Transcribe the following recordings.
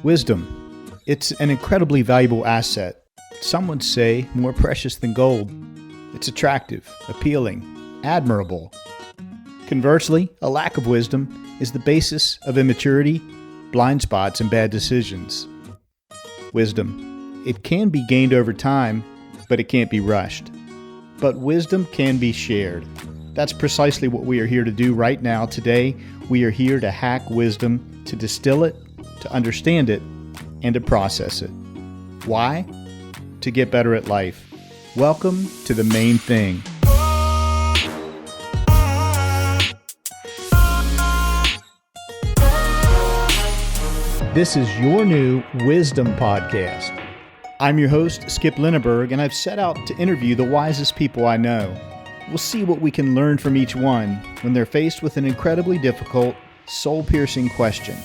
Wisdom. It's an incredibly valuable asset. Some would say more precious than gold. It's attractive, appealing, admirable. Conversely, a lack of wisdom is the basis of immaturity, blind spots, and bad decisions. Wisdom. It can be gained over time, but it can't be rushed. But wisdom can be shared. That's precisely what we are here to do right now. Today, we are here to hack wisdom, to distill it, to understand it, and to process it. Why? To get better at life. Welcome to The Main Thing. This is your new Wisdom Podcast. I'm your host, Skip Linneberg, and I've set out to interview the wisest people I know. We'll see what we can learn from each one when they're faced with an incredibly difficult, soul-piercing question.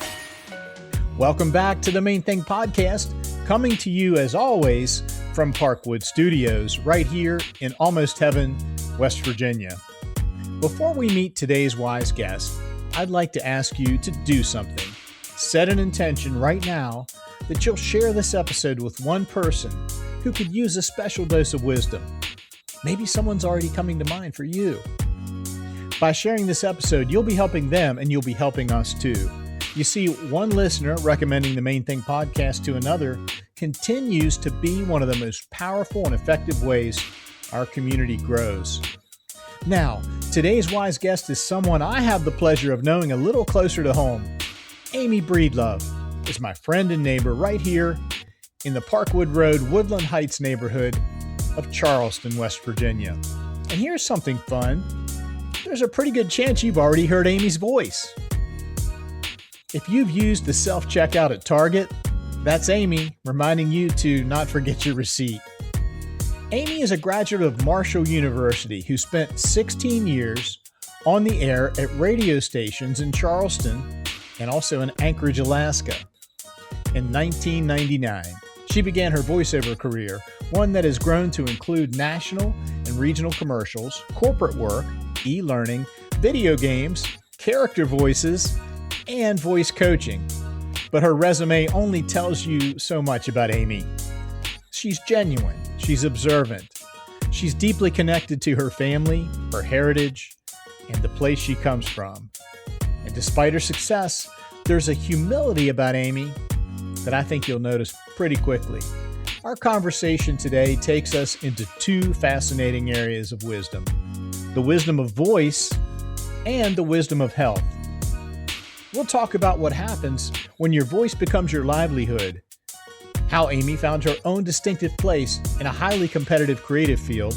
Welcome back to The Main Thing Podcast, coming to you as always from Parkwood Studios, right here in Almost Heaven, West Virginia. Before we meet today's wise guest, I'd like to ask you to do something. Set an intention right now that you'll share this episode with one person who could use a special dose of wisdom. Maybe someone's already coming to mind for you. By sharing this episode, you'll be helping them and you'll be helping us too. You see, one listener recommending the Main Thing Podcast to another continues to be one of the most powerful and effective ways our community grows. Now, today's wise guest is someone I have the pleasure of knowing a little closer to home. Amie Breedlove is my friend and neighbor right here in the Parkwood Road, Woodland Heights neighborhood of Charleston, West Virginia. And here's something fun. There's a pretty good chance you've already heard Amie's voice. If you've used the self-checkout at Target, that's Amie reminding you to not forget your receipt. Amie is a graduate of Marshall University who spent 16 years on the air at radio stations in Charleston and also in Anchorage, Alaska. In 1999, she began her voiceover career, one that has grown to include national and regional commercials, corporate work, e-learning, video games, character voices, and voice coaching. But her resume only tells you so much about Amie. She's genuine, she's observant, she's deeply connected to her family, her heritage, and the place she comes from. And despite her success, there's a humility about Amie that I think you'll notice pretty quickly. Our conversation today takes us into two fascinating areas of wisdom: the wisdom of voice and the wisdom of health. We'll talk about what happens when your voice becomes your livelihood, how Amie found her own distinctive place in a highly competitive creative field,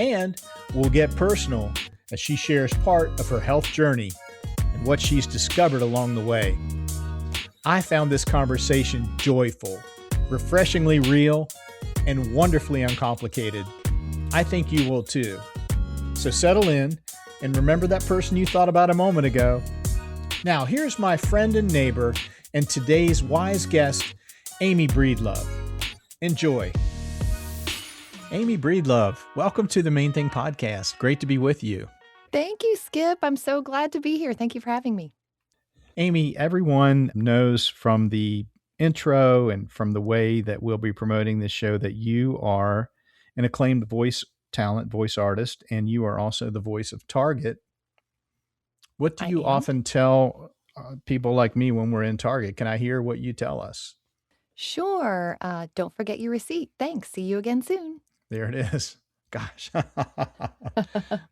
and we'll get personal as she shares part of her health journey and what she's discovered along the way. I found this conversation joyful, refreshingly real, and wonderfully uncomplicated. I think you will too. So settle in and remember that person you thought about a moment ago. Now, here's my friend and neighbor and today's wise guest, Amie Breedlove. Enjoy. Amie Breedlove, welcome to the Main Thing Podcast. Great to be with you. Thank you, Skip. I'm so glad to be here. Thank you for having me. Amie, everyone knows from the intro and from the way that we'll be promoting this show that you are an acclaimed voice talent, voice artist, and you are also the voice of Target. What do you often tell people like me when we're in Target? Can I hear what you tell us? Sure. Don't forget your receipt. Thanks. See you again soon. There it is. Gosh,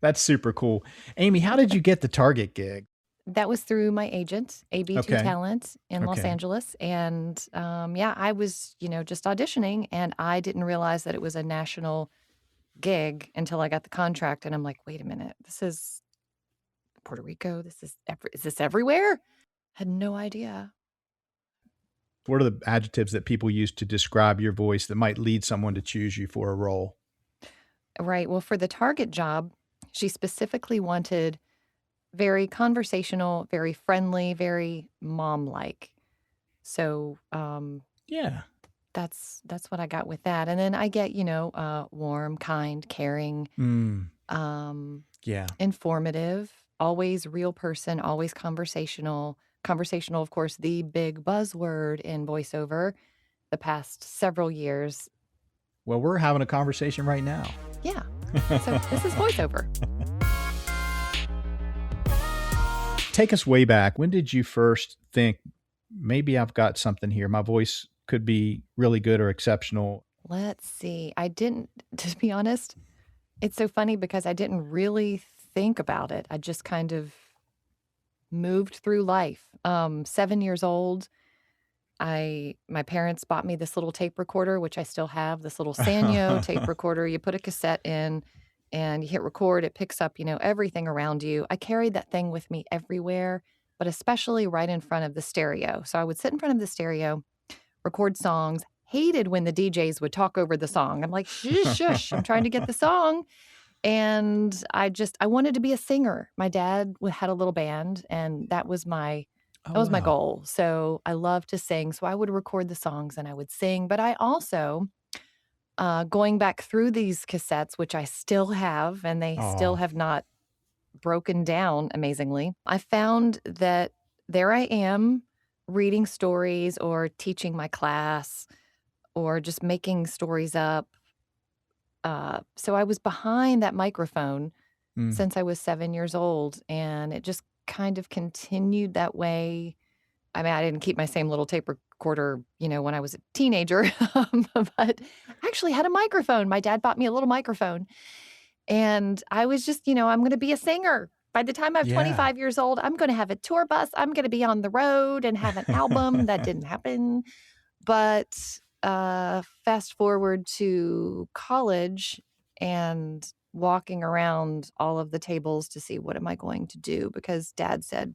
that's super cool. Amie, how did you get the Target gig? That was through my agent, AB2 Okay. Talent in Los Okay. Angeles. And I was, just auditioning, and I didn't realize that it was a national gig until I got the contract. And I'm like, wait a minute, this is Puerto Rico. Is this everywhere? Had no idea. What are the adjectives that people use to describe your voice that might lead someone to choose you for a role? Right. Well, for the Target job, she specifically wanted very conversational, very friendly, very mom-like. So Yeah. that's what I got with that. And then I get, warm, kind, caring, Yeah. informative, always real person, always conversational, conversational, of course, the big buzzword in voiceover the past several years. Well, we're having a conversation right now. Yeah. So this is voiceover. Take us way back. When did you first think, maybe I've got something here? My voice could be really good or exceptional. Let's see. I didn't, to be honest, it's so funny because I didn't really think about it. I just kind of moved through life. 7 years old, my parents bought me this little tape recorder, which I still have, this little Sanyo tape recorder. You put a cassette in and you hit record, it picks up, everything around you. I carried that thing with me everywhere, but especially right in front of the stereo. So I would sit in front of the stereo, record songs, hated when the DJs would talk over the song. I'm like, shush, shush, I'm trying to get the song. And I wanted to be a singer. My dad had a little band, and that was my goal. So I love to sing. So I would record the songs and I would sing. But I also, going back through these cassettes, which I still have, and they still have not broken down amazingly, I found that there I am reading stories or teaching my class or just making stories up. So I was behind that microphone since I was 7 years old, and it just kind of continued that way. I mean, I didn't keep my same little tape recorder, when I was a teenager, but I actually had a microphone. My dad bought me a little microphone, and I was just, I'm going to be a singer. By the time I'm 25 years old, I'm going to have a tour bus. I'm going to be on the road and have an album. That didn't happen. But fast forward to college and walking around all of the tables to see what am I going to do, because Dad said,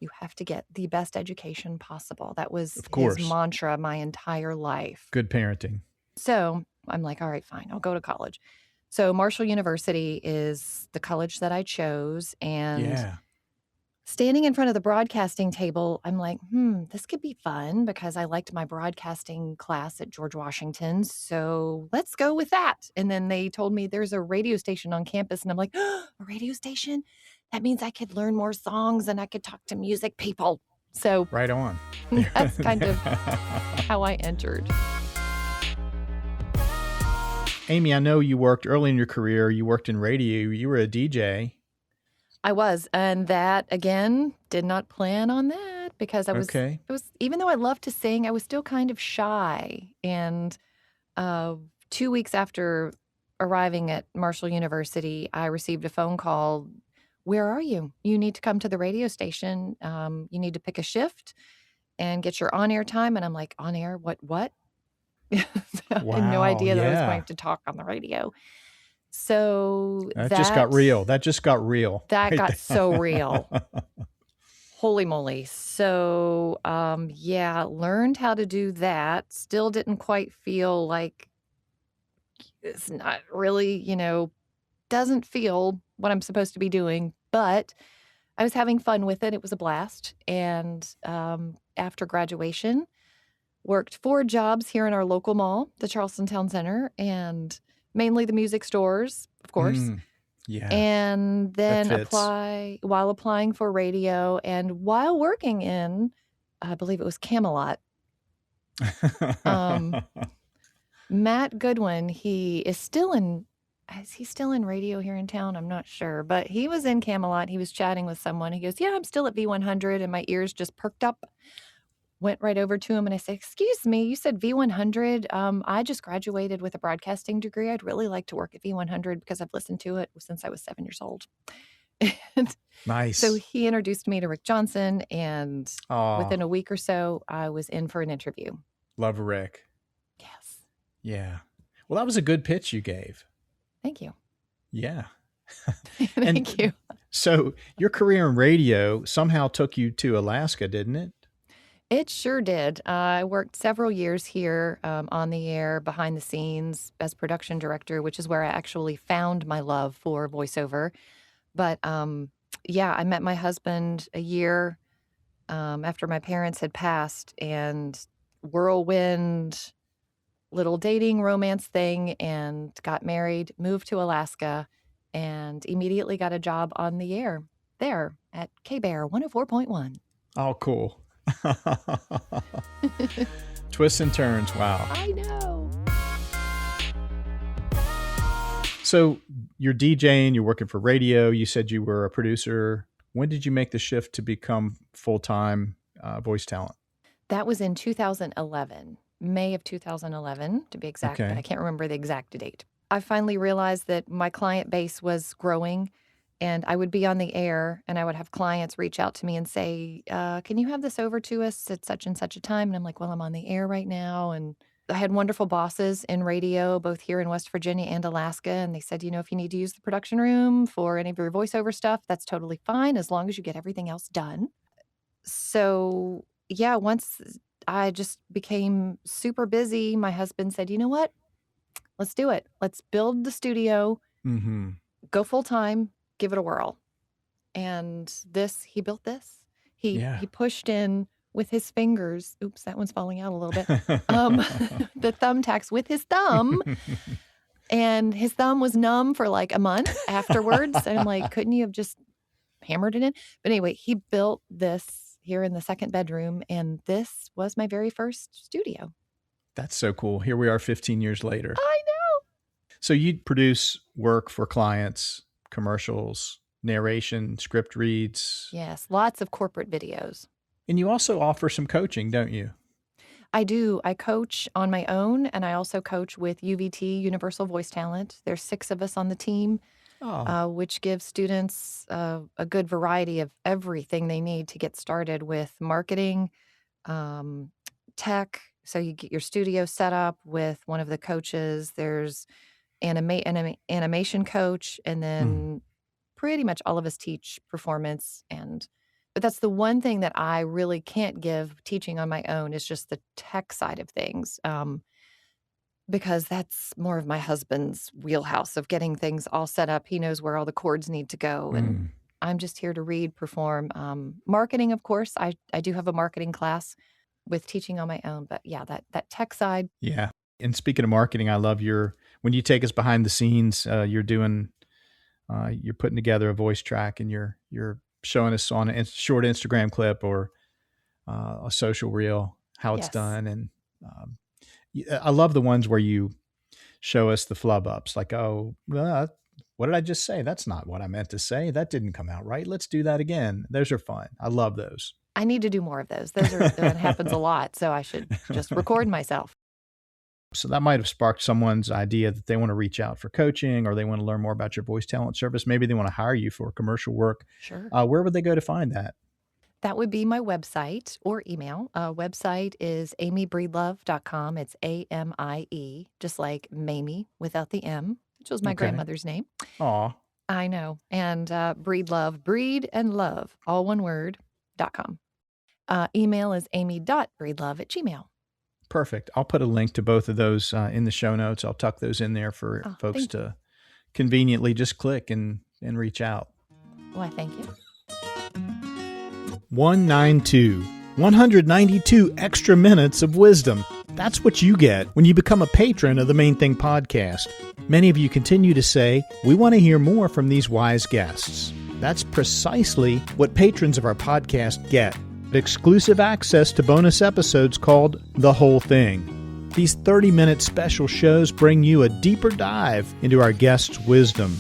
you have to get the best education possible. That was his mantra my entire life. Good parenting. So I'm like, all right, fine, I'll go to college. So Marshall University is the college that I chose. And standing in front of the broadcasting table, I'm like, this could be fun because I liked my broadcasting class at George Washington. So let's go with that. And then they told me there's a radio station on campus. And I'm like, a radio station? That means I could learn more songs and I could talk to music people. So right on. That's kind of how I entered. Amie, I know you worked early in your career. You worked in radio. You were a DJ. I was. And that, again, did not plan on that because I was, it was, even though I loved to sing, I was still kind of shy. And 2 weeks after arriving at Marshall University, I received a phone call. Where are you? You need to come to the radio station. You need to pick a shift and get your on-air time. And I'm like, on air? What? I had no idea that I was going to talk on the radio. So that just got real. That got so real. Holy moly. So, learned how to do that. Still didn't quite feel like it's not really, doesn't feel what I'm supposed to be doing, but I was having fun with it. It was a blast. And after graduation, worked 4 jobs here in our local mall, the Charleston Town Center, and mainly the music stores, of course. And then applying for radio and while working in, I believe it was Camelot. Matt Goodwin, is he still in radio here in town? I'm not sure, but he was in Camelot. He was chatting with someone. He goes, yeah, I'm still at V100. And my ears just perked up. Went right over to him and I said, excuse me, you said V100. I just graduated with a broadcasting degree. I'd really like to work at V100 because I've listened to it since I was 7 years old. Nice. So he introduced me to Rick Johnson, and within a week or so, I was in for an interview. Love Rick. Yes. Yeah. Well, that was a good pitch you gave. Thank you. Yeah. Thank you. So your career in radio somehow took you to Alaska, didn't it? It sure did. I worked several years here on the air, behind the scenes as production director, which is where I actually found my love for voiceover. But I met my husband a year after my parents had passed, and whirlwind little dating romance thing, and got married, moved to Alaska, and immediately got a job on the air there at K-Bear 104.1. Oh, cool. Twists and turns. Wow. I know. So you're DJing, you're working for radio. You said you were a producer. When did you make the shift to become full-time voice talent? That was in 2011, May of 2011 to be exact, but I Okay. can't remember the exact date. I finally realized that my client base was growing and I would be on the air and I would have clients reach out to me and say, can you have this over to us at such and such a time? And I'm like, well, I'm on the air right now. And I had wonderful bosses in radio, both here in West Virginia and Alaska. And they said, if you need to use the production room for any of your voiceover stuff, that's totally fine as long as you get everything else done. So, yeah, once I just became super busy, my husband said, you know what? Let's do it. Let's build the studio, Mm-hmm. go full time, give it a whirl. And he built this. He pushed in with his fingers. Oops, that one's falling out a little bit. The thumbtacks with his thumb. And his thumb was numb for like a month afterwards. And I'm like, couldn't you have just hammered it in? But anyway, he built this here in the second bedroom. And this was my very first studio. That's so cool. Here we are 15 years later. I know. So you produce work for clients, commercials, narration, script reads. Yes, lots of corporate videos. And you also offer some coaching, don't you? I do. I coach on my own, and I also coach with UVT, Universal Voice Talent. There's 6 of us on the team, which gives students a good variety of everything they need to get started with marketing, tech. So you get your studio set up with one of the coaches. There's animation coach, and then pretty much all of us teach performance. But that's the one thing that I really can't give teaching on my own is just the tech side of things, because that's more of my husband's wheelhouse of getting things all set up. He knows where all the cords need to go, and I'm just here to read, perform. Marketing, of course, I do have a marketing class with teaching on my own, but yeah, that tech side. Yeah. And speaking of marketing, I love when you take us behind the scenes, you're putting together a voice track and you're showing us on a short Instagram clip or a social reel how it's done. And I love the ones where you show us the flub ups, like, oh, what did I just say? That's not what I meant to say. That didn't come out right. Let's do that again. Those are fun. I love those. I need to do more of those. That happens a lot. So I should just record myself. So that might have sparked someone's idea that they want to reach out for coaching or they want to learn more about your voice talent service. Maybe they want to hire you for commercial work. Sure. Where would they go to find that? That would be my website or email. Website is amiebreedlove.com. It's AMIE, just like Mamie without the M, which was my grandmother's name. Aw. I know. And Breedlove, breed and love, all one word, .com. Email is amy.breedlove@gmail.com. Perfect. I'll put a link to both of those in the show notes. I'll tuck those in there for folks to conveniently just click and reach out. Why, thank you. 192 extra minutes of wisdom. That's what you get when you become a patron of the Main Thing podcast. Many of you continue to say, we want to hear more from these wise guests. That's precisely what patrons of our podcast get. Exclusive access to bonus episodes called The Whole Thing. These 30-minute special shows bring you a deeper dive into our guests' wisdom.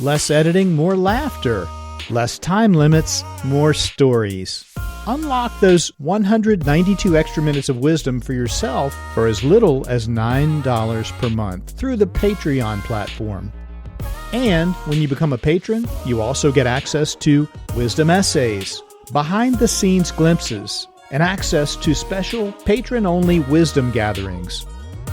Less editing, more laughter. Less time limits, more stories. Unlock those 192 extra minutes of wisdom for yourself for as little as $9 per month through the Patreon platform. And when you become a patron, you also get access to wisdom essays, behind-the-scenes glimpses, and access to special patron-only wisdom gatherings.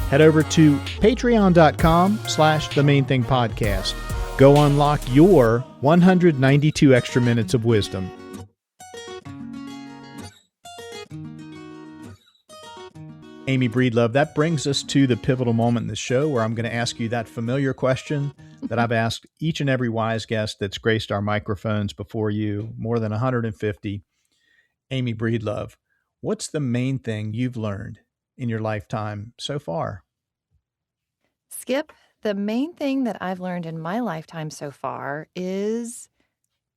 Head over to patreon.com/themainthingpodcast. Go unlock your 192 extra minutes of wisdom. Amie Breedlove, that brings us to the pivotal moment in the show where I'm going to ask you that familiar question that I've asked each and every wise guest that's graced our microphones before you, more than 150. Amie Breedlove, what's the main thing you've learned in your lifetime so far? Skip, the main thing that I've learned in my lifetime so far is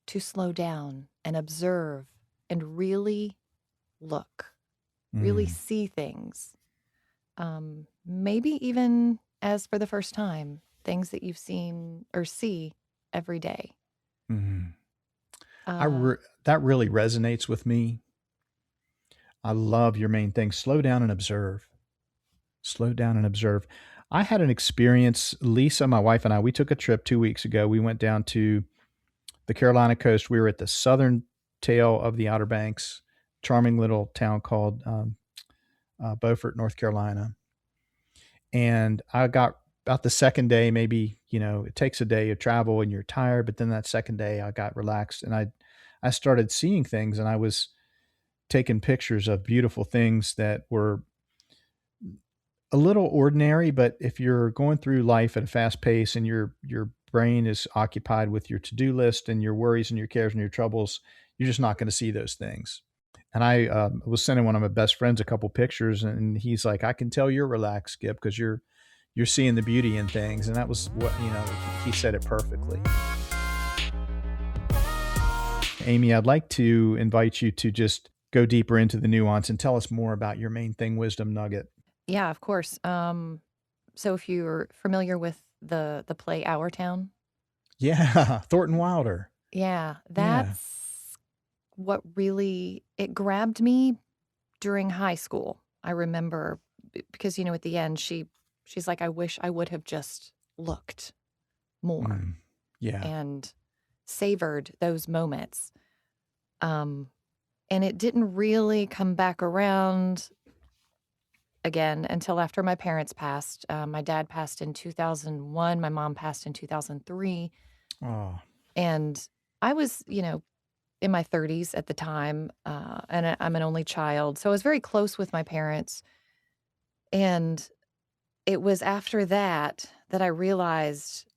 to slow down and observe and really look, really see things. Maybe even as for the first time, things that you've seen or see every day. Mm. Uh, That really resonates with me. I love your main thing. Slow down and observe. Slow down and observe. I had an experience, Lisa, my wife and I, we took a trip 2 weeks ago. We went down to the Carolina coast. We were at the southern tail of the Outer Banks, charming little town called Beaufort, North Carolina. And I got about the second day, maybe, it takes a day of travel and you're tired, but then that second day I got relaxed and I started seeing things, and I was taking pictures of beautiful things that were a little ordinary, but if you're going through life at a fast pace and your brain is occupied with your to-do list and your worries and your cares and your troubles, you're just not going to see those things. And I was sending one of my best friends a couple pictures, and he's like, "I can tell you're relaxed, Skip, because you're seeing the beauty in things." And that was what he said it perfectly. Amie, I'd like to invite you to just go deeper into the nuance and tell us more about your main thing wisdom nugget. yeah, of course. So if you're familiar with the play Our Town, Yeah, Thornton Wilder. yeah, Yeah. that's what really it grabbed me during high school. I remember because at the end she's like, I wish I would have just looked more Yeah. and savored those moments. And it didn't really come back around again until after my parents passed. My dad passed in 2001. My mom passed in 2003. Oh. And I was, in my 30s at the time, and I'm an only child. So I was very close with my parents. And it was after that that I realized,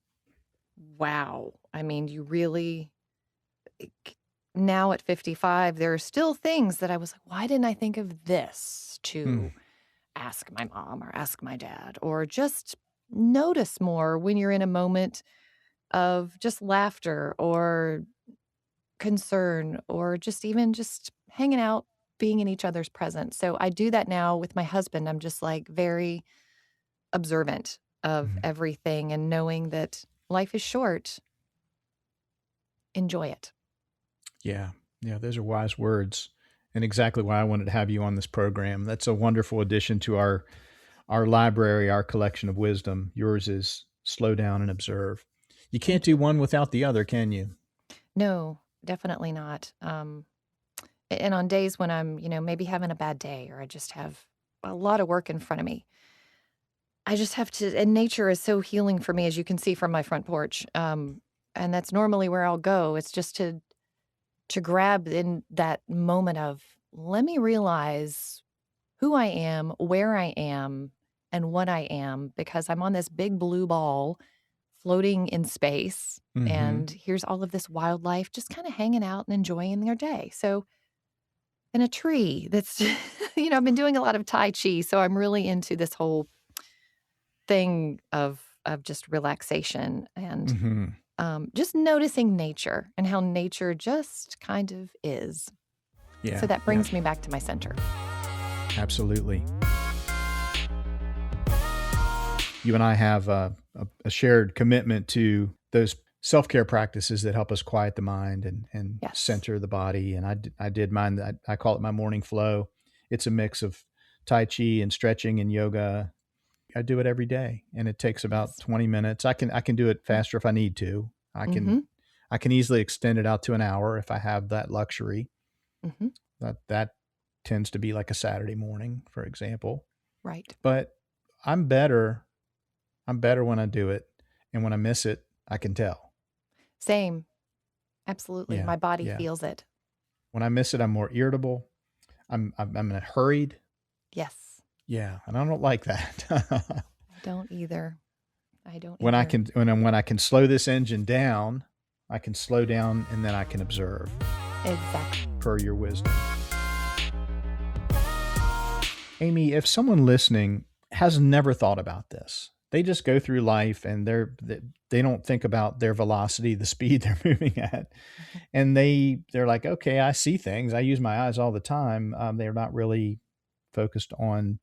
wow, I mean, you really, now at 55, there are still things that I was like, why didn't I think of this to ask my mom or ask my dad, or just notice more when you're in a moment of just laughter or concern or just even just hanging out, being in each other's presence. So I do that now with my husband. I'm just like very observant of everything and knowing that life is short. Enjoy it. Yeah. Yeah. Those are wise words, and exactly why I wanted to have you on this program. That's a wonderful addition to our library, our collection of wisdom. Yours is slow down and observe. You can't do one without the other, can you? No, definitely not. And on days when I'm, maybe having a bad day or I just have a lot of work in front of me, I just have to, and nature is so healing for me, as you can see from my front porch. And that's normally where I'll go. It's just to grab in that moment of, let me realize who I am, where I am, and what I am, because I'm on this big blue ball floating in space. And here's all of this wildlife just kind of hanging out and enjoying their day. So, and a tree that's, I've been doing a lot of Tai Chi. So I'm really into this whole thing of just relaxation and just noticing nature and how nature just kind of is. Yeah. So that brings me back to my center. Absolutely. You and I have a shared commitment to those self-care practices that help us quiet the mind and Yes. center the body. And I did mine. I call it my morning flow. It's a mix of Tai Chi and stretching and yoga. I do it every day, and it takes about 20 minutes. I can do it faster if I need to. I can easily extend it out to an hour if I have that luxury. That tends to be like a Saturday morning, for example. Right. But I'm better when I do it, and when I miss it, I can tell. Same. Absolutely. Yeah, My body yeah. feels it. When I miss it, I'm more irritable. I'm hurried. Yes. Yeah, and I don't like that. I don't either. When I can slow this engine down, I can slow down and then I can observe. Exactly. Per your wisdom. Amie, if someone listening has never thought about this, they just go through life and they don't think about their velocity, the speed they're moving at. Mhm. And they're like, okay, I see things. I use my eyes all the time. They're not really focused on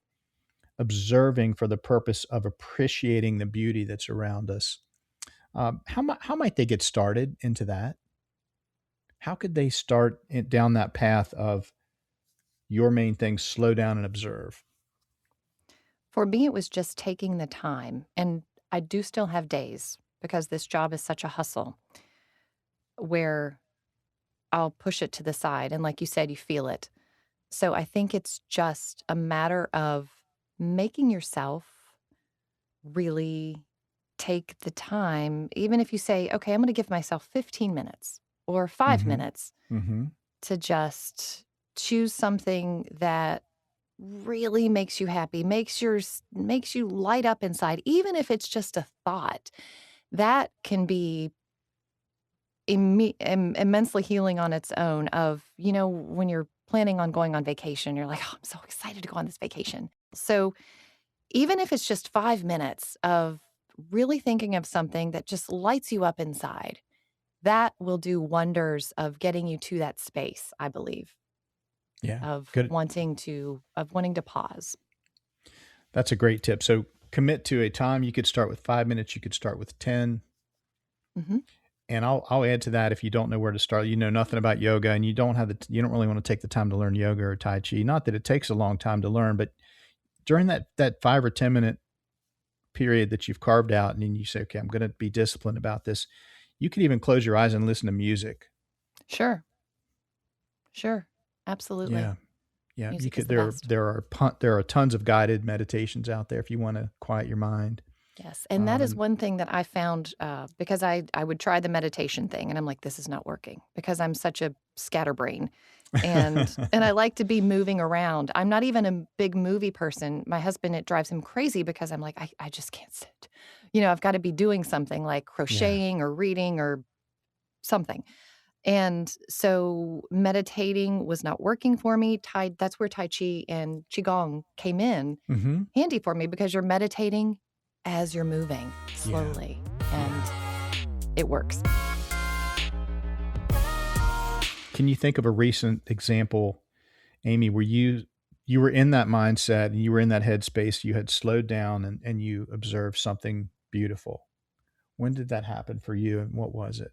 observing for the purpose of appreciating the beauty that's around us. How might they get started into that? How could they start down that path of your main thing, slow down and observe? For me, it was just taking the time. And I do still have days because this job is such a hustle where I'll push it to the side. And like you said, you feel it. So I think it's just a matter of making yourself really take the time, even if you say, okay, I'm going to give myself 15 minutes or 5 Mm-hmm. minutes Mm-hmm. to just choose something that really makes you happy, makes you light up inside, even if it's just a thought. That can be immensely healing on its own of, when you're planning on going on vacation, you're like, "Oh, I'm so excited to go on this vacation." So, even if it's just 5 minutes of really thinking of something that just lights you up inside, that will do wonders of getting you to that space, I believe, Yeah. of Good. wanting to pause. That's a great tip. So commit to a time. You could start with 5 minutes. You could start with 10. Mhm. And I'll add to that. If you don't know where to start, you know nothing about yoga, and you don't really want to take the time to learn yoga or Tai Chi. Not that it takes a long time to learn, but during that 5 or 10 minute period that you've carved out, and then you say, okay, I'm going to be disciplined about this. You could even close your eyes and listen to music. Sure. Sure. Absolutely. Yeah, yeah. You Music is could the best. there are tons of guided meditations out there if you want to quiet your mind. Yes, and that is And one thing that I found, because I would try the meditation thing, and I'm like, "This is not working," because I'm such a scatterbrain, and I like to be moving around. I'm not even a big movie person. My husband, it drives him crazy because I'm like, "I just can't sit." I've gotta be doing something like yeah. crocheting or reading or something, and so meditating was not working for me. That's where Tai Chi and Qigong came in Hmm. handy for me because you're meditating as you're moving Yeah. slowly, Yeah. and it works. Can you think of a recent example, Amie, where you were in that mindset and you were in that headspace, you had slowed down and you observed something beautiful? When did that happen for you and what was it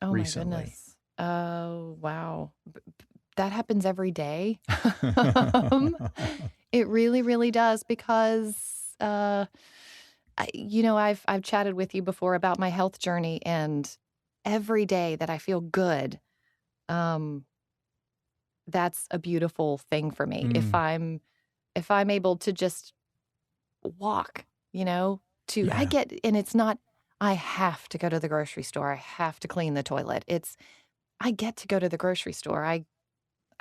Oh my recently? goodness. Oh, wow. That happens every day. Um, it really, really does because, I've chatted with you before about my health journey, and every day that I feel good, um, that's a beautiful thing for me. If Mm, I'm able to just walk, I yeah. get, and it's not, I have to go to the grocery store. I have to clean the toilet. I get to go to the grocery store. I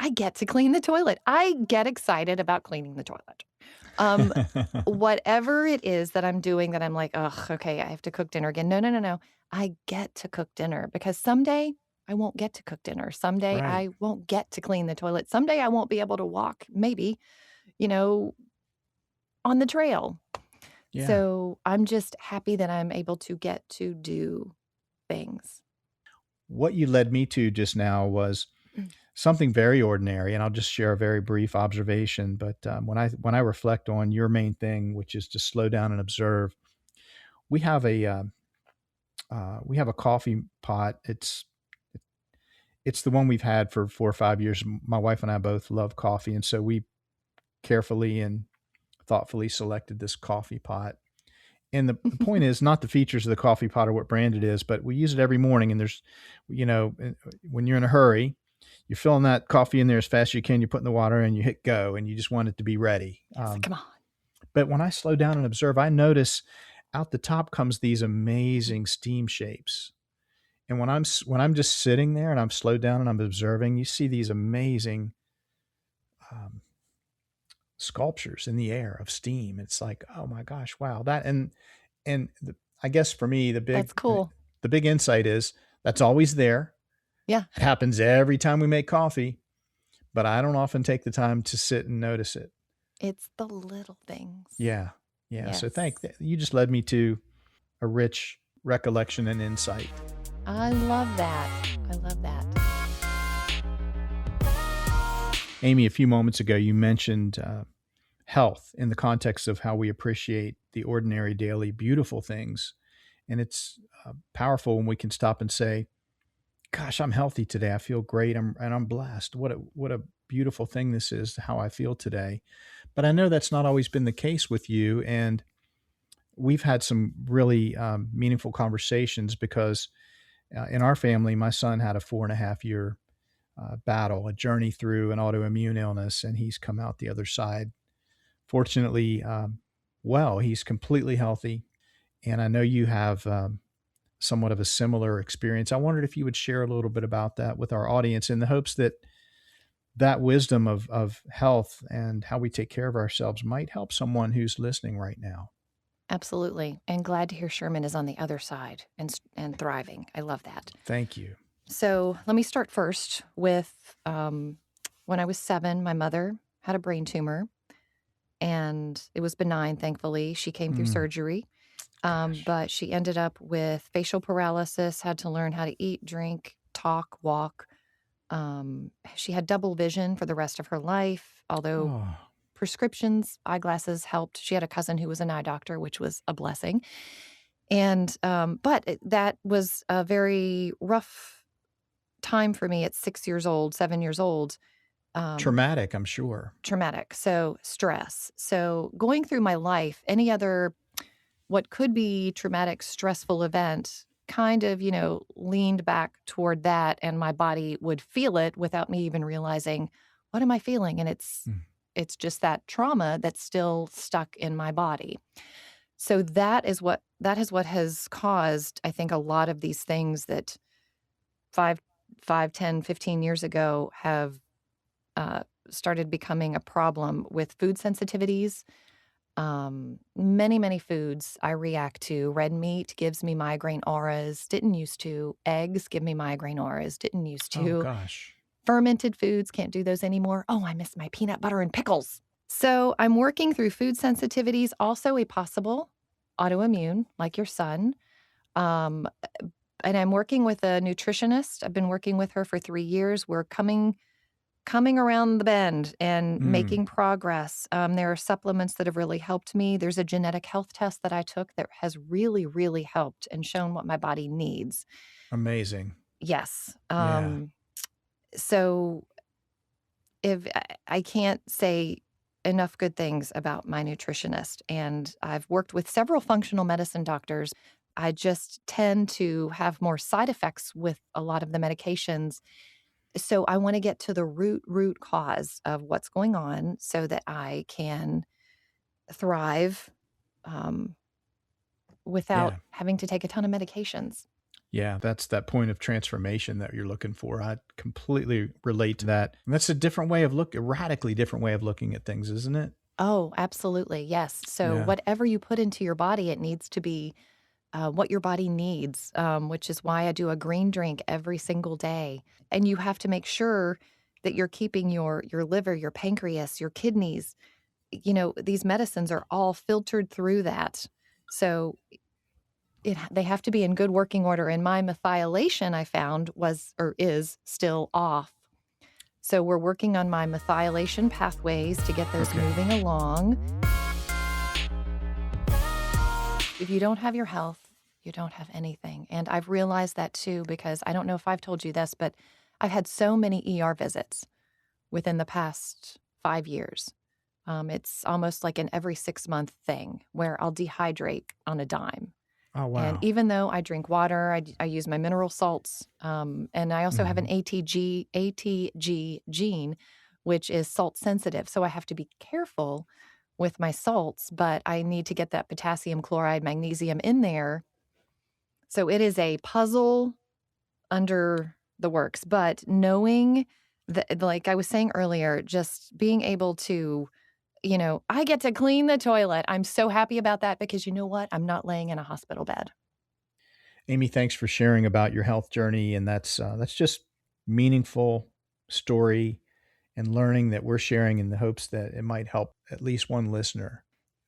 get to clean the toilet. I get excited about cleaning the toilet. Um, whatever it is that I'm doing that I'm like, "Ugh, okay, I have to cook dinner again." No, no, no, no. I get to cook dinner because someday I won't get to cook dinner. Someday Right. I won't get to clean the toilet. Someday I won't be able to walk, maybe, you know, on the trail. Yeah. So I'm just happy that I'm able to get to do things. What you led me to just now was something very ordinary, and I'll just share a very brief observation. But when I reflect on your main thing, which is to slow down and observe, we have a coffee pot. It's the one we've had for 4 or 5 years. My wife and I both love coffee, and so we carefully and thoughtfully selected this coffee pot. And the point is not the features of the coffee pot or what brand it is, but we use it every morning. And when you're in a hurry, you're filling that coffee in there as fast as you can. You put in the water and you hit go, and you just want it to be ready. Yes, come on. But when I slow down and observe, I notice out the top comes these amazing steam shapes. And when I'm just sitting there and I'm slowed down and I'm observing, you see these amazing um, sculptures in the air of steam. It's like, oh my gosh, wow, that I guess for me That's cool. the big insight is that's always there. Yeah, It happens every time we make coffee, but I don't often take the time to sit and notice it. it's the little things. Yeah, Yeah. So Yes. you just led me to a rich recollection and insight. I love that. I love that. Amie, a few moments ago, you mentioned health in the context of how we appreciate the ordinary, daily, beautiful things. And it's powerful when we can stop and say, gosh, I'm healthy today. I feel great. I'm blessed. What a beautiful thing this is, how I feel today. But I know that's not always been the case with you. And we've had some really meaningful conversations because in our family, my son had a 4.5 year battle, a journey through an autoimmune illness, and he's come out the other side. Fortunately, well, he's completely healthy. And I know you have somewhat of a similar experience. I wondered if you would share a little bit about that with our audience in the hopes that that wisdom of health and how we take care of ourselves might help someone who's listening right now. Absolutely. And glad to hear Sherman is on the other side and thriving. I love that. Thank you. So let me start first with when I was 7, my mother had a brain tumor and it was benign, thankfully. She came through Mm, surgery, gosh. but she ended up with facial paralysis, had to learn how to eat, drink, talk, walk. She had double vision for the rest of her life, although Oh, prescriptions, eyeglasses helped. She had a cousin who was an eye doctor, which was a blessing. And that was a very rough time for me at 6 years old, 7 years old. traumatic, I'm sure. Traumatic. So stress. So going through my life, any other what could be traumatic, stressful event kind of, leaned back toward that and my body would feel it without me even realizing, what am I feeling? And Mm, it's just that trauma that's still stuck in my body. So that is what has caused, I think, a lot of these things that 5, 5, 10, 15 years ago have started becoming a problem with food sensitivities. Many, many foods I react to. Red meat gives me migraine auras, didn't used to. Eggs give me migraine auras, didn't used oh, to. gosh. Fermented foods, can't do those anymore. Oh, I miss my peanut butter and pickles. So I'm working through food sensitivities, also a possible autoimmune, like your son. Um, and I'm working with a nutritionist. I've been working with her for 3 years. We're coming around the bend and Mm, making progress. There are supplements that have really helped me. There's a genetic health test that I took that has really, really helped and shown what my body needs. amazing. Yes. Yeah. So if I can't say enough good things about my nutritionist, and I've worked with several functional medicine doctors. I just tend to have more side effects with a lot of the medications. So I want to get to the root cause of what's going on so that I can thrive um, without Yeah. having to take a ton of medications. Yeah, that's that point of transformation that you're looking for. I completely relate to that. And that's a different way of a radically different way of looking at things, isn't it? Oh, absolutely. Yes. So Yeah. whatever you put into your body, it needs to be what your body needs, which is why I do a green drink every single day. And you have to make sure that you're keeping your liver, your pancreas, your kidneys. These medicines are all filtered through that. So they have to be in good working order. And my methylation, I found, was or is still off. So we're working on my methylation pathways to get those Okay. moving along. If you don't have your health, you don't have anything. And I've realized that too, because I don't know if I've told you this, but I've had so many ER visits within the past 5 years. It's almost like an every 6-month thing where I'll dehydrate on a dime. Oh, And wow. even though I drink water, I use my mineral salts, and I also have an Mhm. ATG gene, which is salt sensitive. So I have to be careful with my salts, but I need to get that potassium, chloride, magnesium in there. So it is a puzzle under the works. But knowing that, like I was saying earlier, just being able to, I get to clean the toilet. I'm so happy about that because you know what? I'm not laying in a hospital bed. Amie, thanks for sharing about your health journey, and that's just meaningful story and learning that we're sharing in the hopes that it might help at least one listener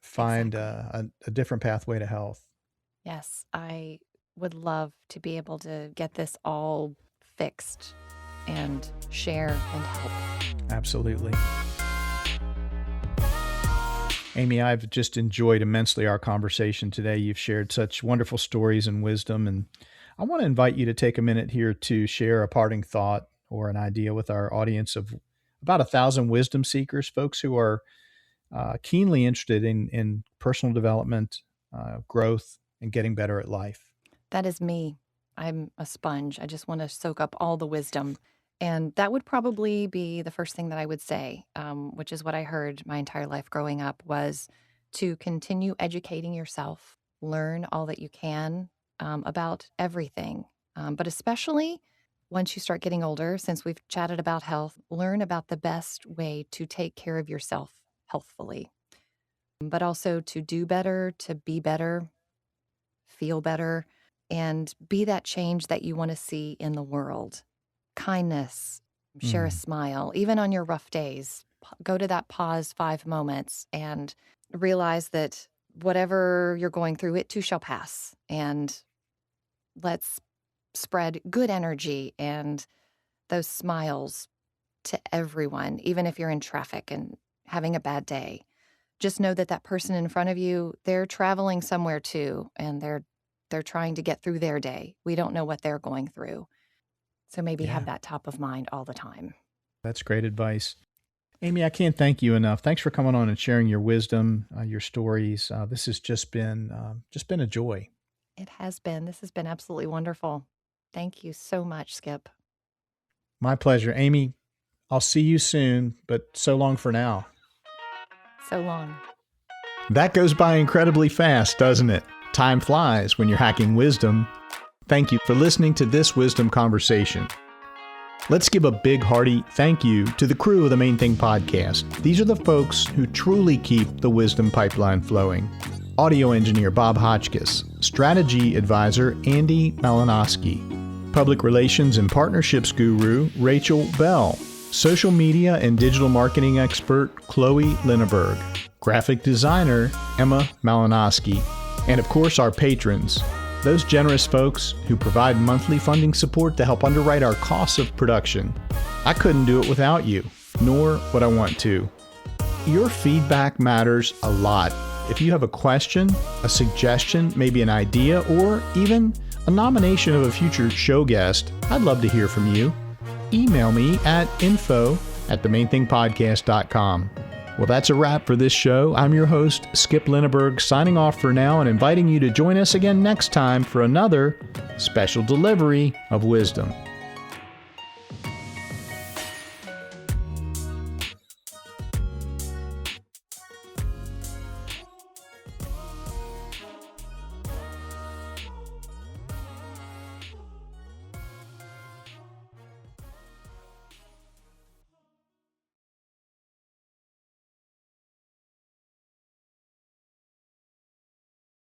find Exactly. a different pathway to health. Yes, I would love to be able to get this all fixed and share and help. Absolutely. Amie, I've just enjoyed immensely our conversation today. You've shared such wonderful stories and wisdom, and I want to invite you to take a minute here to share a parting thought or an idea with our audience of about 1,000 wisdom seekers, folks who are keenly interested in personal development, growth, and getting better at life. That is me. I'm a sponge. I just want to soak up all the wisdom. And that would probably be the first thing that I would say, which is what I heard my entire life growing up, was to continue educating yourself, learn all that you can about everything. But especially once you start getting older, since we've chatted about health, learn about the best way to take care of yourself healthfully, but also to do better, to be better, feel better, and be that change that you want to see in the world. Kindness, share a Mm, smile, even on your rough days. Go to that pause 5 moments and realize that whatever you're going through, it too shall pass. And let's spread good energy and those smiles to everyone, even if you're in traffic and having a bad day. Just know that that person in front of you, they're traveling somewhere too, and they're trying to get through their day. We don't know what they're going through. So maybe have yeah, that top of mind all the time. that's great advice. Amie, I can't thank you enough. Thanks for coming on and sharing your wisdom, your stories. This has just been a joy. It has been. This has been absolutely wonderful. Thank you so much, Skip. My pleasure. Amie, I'll see you soon, but so long for now. So long. That goes by incredibly fast, doesn't it? Time flies when you're hacking wisdom. Thank you for listening to this wisdom conversation. Let's give a big hearty thank you to the crew of the Main Thing podcast. These are the folks who truly keep the wisdom pipeline flowing. Audio engineer Bob Hotchkiss, strategy advisor Andy Malinowski, public relations and partnerships guru Rachel Bell, social media and digital marketing expert Chloe Linneberg, graphic designer Emma Malinowski, and of course our patrons, those generous folks who provide monthly funding support to help underwrite our costs of production. I couldn't do it without you, nor would I want to. Your feedback matters a lot. If you have a question, a suggestion, maybe an idea, or even a nomination of a future show guest, I'd love to hear from you. Email me at info@themainthingpodcast.com. Well, that's a wrap for this show. I'm your host, Skip Linneberg, signing off for now and inviting you to join us again next time for another special delivery of wisdom.